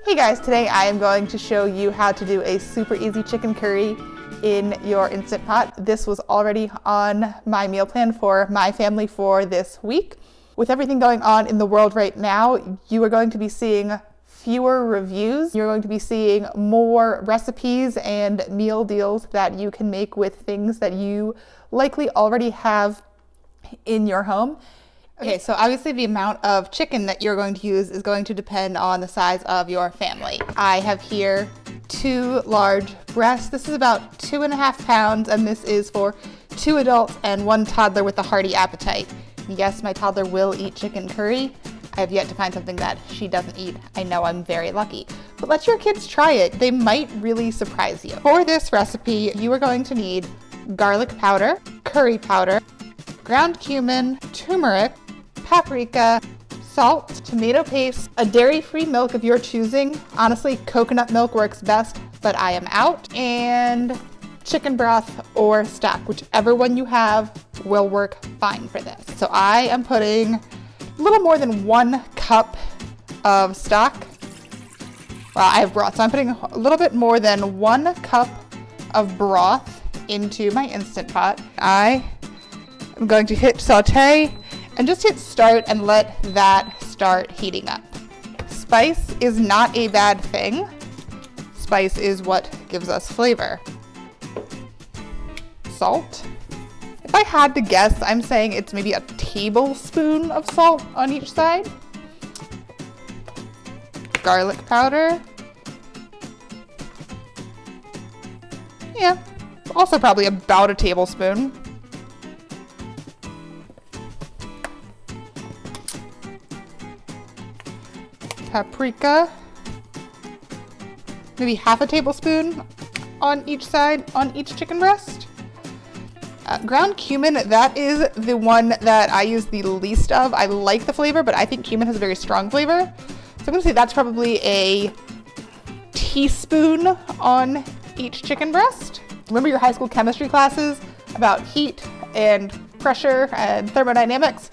Hey guys, today I am going to show you how to do a super easy chicken curry in your Instant Pot. This was already on my meal plan for my family for this week. With everything going on in the world right now, you are going to be seeing fewer reviews. You're going to be seeing more recipes and meal deals that you can make with things that you likely already have in your home. Okay, so obviously the amount of chicken that you're going to use is going to depend on the size of your family. I have here 2 large breasts. This is about 2.5 pounds, and this is for 2 adults and 1 toddler with a hearty appetite. And yes, my toddler will eat chicken curry. I have yet to find something that she doesn't eat. I know I'm very lucky. But let your kids try it. They might really surprise you. For this recipe, you are going to need garlic powder, curry powder, ground cumin, turmeric, paprika, salt, tomato paste, a dairy-free milk of your choosing. Honestly, coconut milk works best, but I am out. And chicken broth or stock, whichever one you have will work fine for this. So I am putting a little more than 1 cup of stock. Well, I have broth, so I'm putting a little bit more than 1 cup of broth into my Instant Pot. I am going to hit saute and just hit start and let that start heating up. Spice is not a bad thing. Spice is what gives us flavor. Salt. If I had to guess, I'm saying it's maybe a tablespoon of salt on each side. Garlic powder. Yeah, also probably about a tablespoon. Paprika, maybe half a tablespoon on each side, on each chicken breast. Ground cumin, that is the one that I use the least of. I like the flavor, but I think cumin has a very strong flavor. So I'm gonna say that's probably a teaspoon on each chicken breast. Remember your high school chemistry classes about heat and pressure and thermodynamics?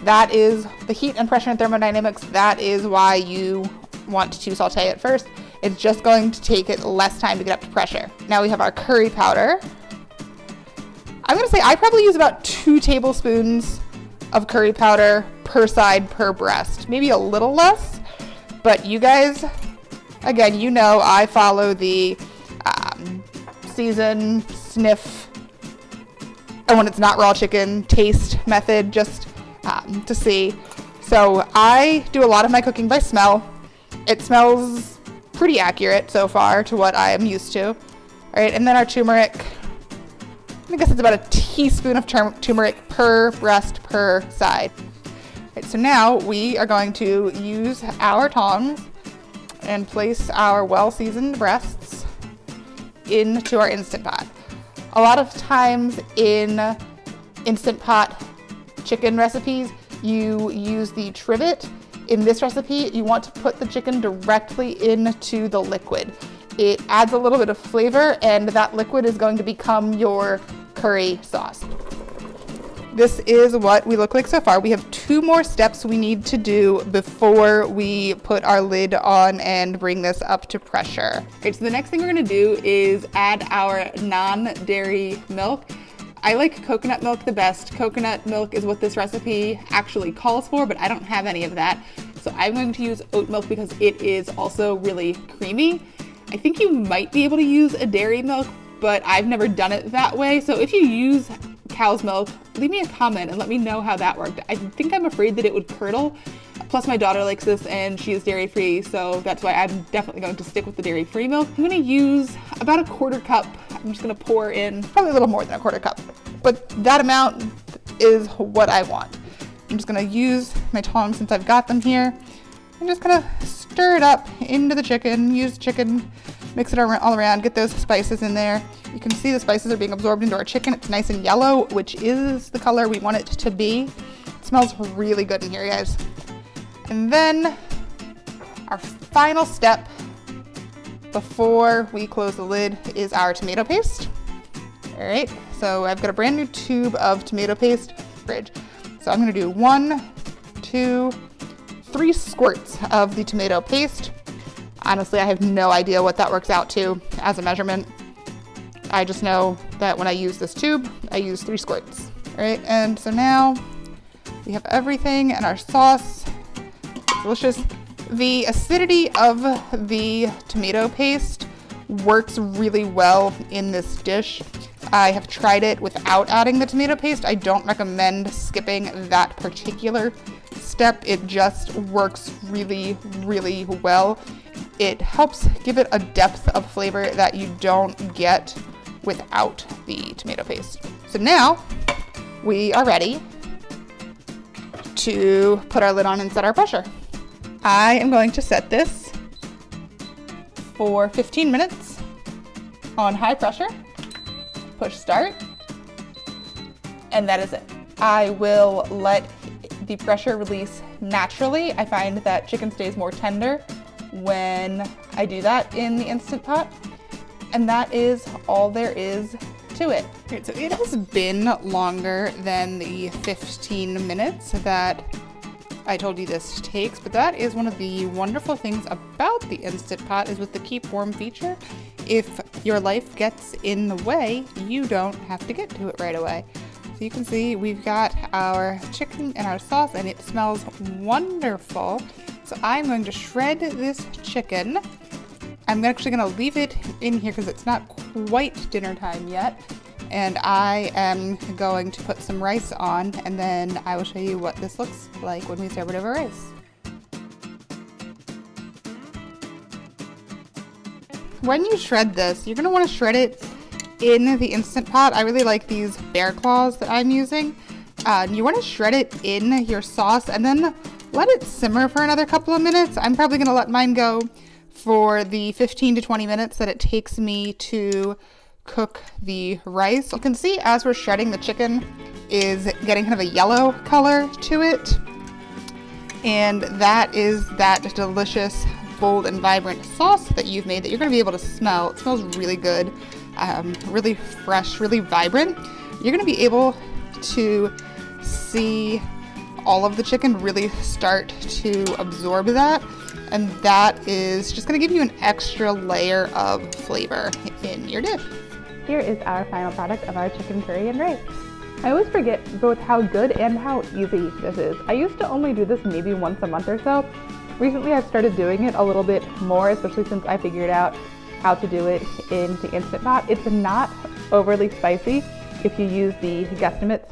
That is the heat and pressure and thermodynamics. That is why you want to saute it first. It's just going to take it less time to get up to pressure. Now we have our curry powder. I'm gonna say I probably use about 2 tablespoons of curry powder per side per breast. Maybe a little less, but you guys, again, you know I follow the season, sniff, and when it's not raw chicken, taste method, just to see. So I do a lot of my cooking by smell. It smells pretty accurate so far to what I am used to. All right, and then our turmeric. I guess it's about a teaspoon of turmeric per breast per side. All right, so now we are going to use our tongs and place our well-seasoned breasts into our Instant Pot. A lot of times in Instant Pot chicken recipes, you use the trivet. In this recipe, you want to put the chicken directly into the liquid. It adds a little bit of flavor, and that liquid is going to become your curry sauce. This is what we look like so far. We have 2 more steps we need to do before we put our lid on and bring this up to pressure. Okay, so the next thing we're gonna do is add our non-dairy milk. I like coconut milk the best. Coconut milk is what this recipe actually calls for, but I don't have any of that. So I'm going to use oat milk because it is also really creamy. I think you might be able to use a dairy milk, but I've never done it that way. So if you use cow's milk, leave me a comment and let me know how that worked. I think I'm afraid that it would curdle. Plus my daughter likes this and she is dairy free, so that's why I'm definitely going to stick with the dairy free milk. I'm gonna use about a 1/4 cup. I'm just gonna pour in probably a little more than a 1/4 cup, but that amount is what I want. I'm just gonna use my tongs since I've got them here. I'm just gonna stir it up into the chicken, use chicken, mix it all around, get those spices in there. You can see the spices are being absorbed into our chicken. It's nice and yellow, which is the color we want it to be. It smells really good in here, guys. And then our final step before we close the lid is our tomato paste. All right, so I've got a brand new tube of tomato paste, fridge. So I'm gonna do 1, 2, 3 squirts of the tomato paste. Honestly, I have no idea what that works out to as a measurement. I just know that when I use this tube, I use 3 squirts. All right, and so now we have everything in our sauce. It's delicious. The acidity of the tomato paste works really well in this dish. I have tried it without adding the tomato paste. I don't recommend skipping that particular step. It just works really, really well. It helps give it a depth of flavor that you don't get without the tomato paste. So now we are ready to put our lid on and set our pressure. I am going to set this for 15 minutes on high pressure. Push start, and that is it. I will let the pressure release naturally. I find that chicken stays more tender when I do that in the Instant Pot, and that is all there is to it. Right, so it has been longer than the 15 minutes that I told you this takes, but that is one of the wonderful things about the Instant Pot is with the keep warm feature. If your life gets in the way, you don't have to get to it right away. So you can see we've got our chicken and our sauce, and it smells wonderful. So I'm going to shred this chicken. I'm actually going to leave it in here because it's not quite dinner time yet. And I am going to put some rice on, and then I will show you what this looks like when we serve it over rice. When you shred this, you're going to want to shred it in the Instant Pot. I really like these bear claws that I'm using. You want to shred it in your sauce and then let it simmer for another couple of minutes. I'm probably going to let mine go for the 15 to 20 minutes that it takes me to cook the rice. You can see as we're shredding, the chicken is getting kind of a yellow color to it. And that is that delicious, bold and vibrant sauce that you've made that you're going to be able to smell. It smells really good, really fresh, really vibrant. You're going to be able to see all of the chicken really start to absorb that, and that is just going to give you an extra layer of flavor in your dish. Here is our final product of our chicken curry and rice. I always forget both how good and how easy this is. I used to only do this maybe once a month or so. Recently I've started doing it a little bit more, especially since I figured out how to do it in the Instant Pot. It's not overly spicy if you use the guesstimates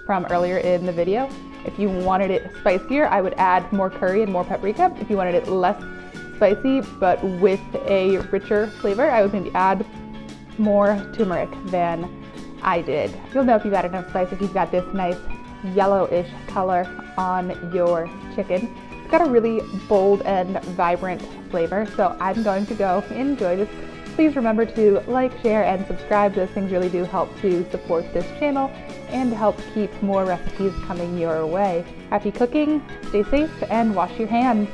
from earlier in the video. If you wanted it spicier, I would add more curry and more paprika. If you wanted it less spicy but with a richer flavor, I would maybe add more turmeric than I did. You'll know if you've added enough spice if you've got this nice yellowish color on your chicken. It's got a really bold and vibrant flavor, so I'm going to go enjoy this. Please remember to like, share, and subscribe. Those things really do help to support this channel and help keep more recipes coming your way. Happy cooking, stay safe, and wash your hands.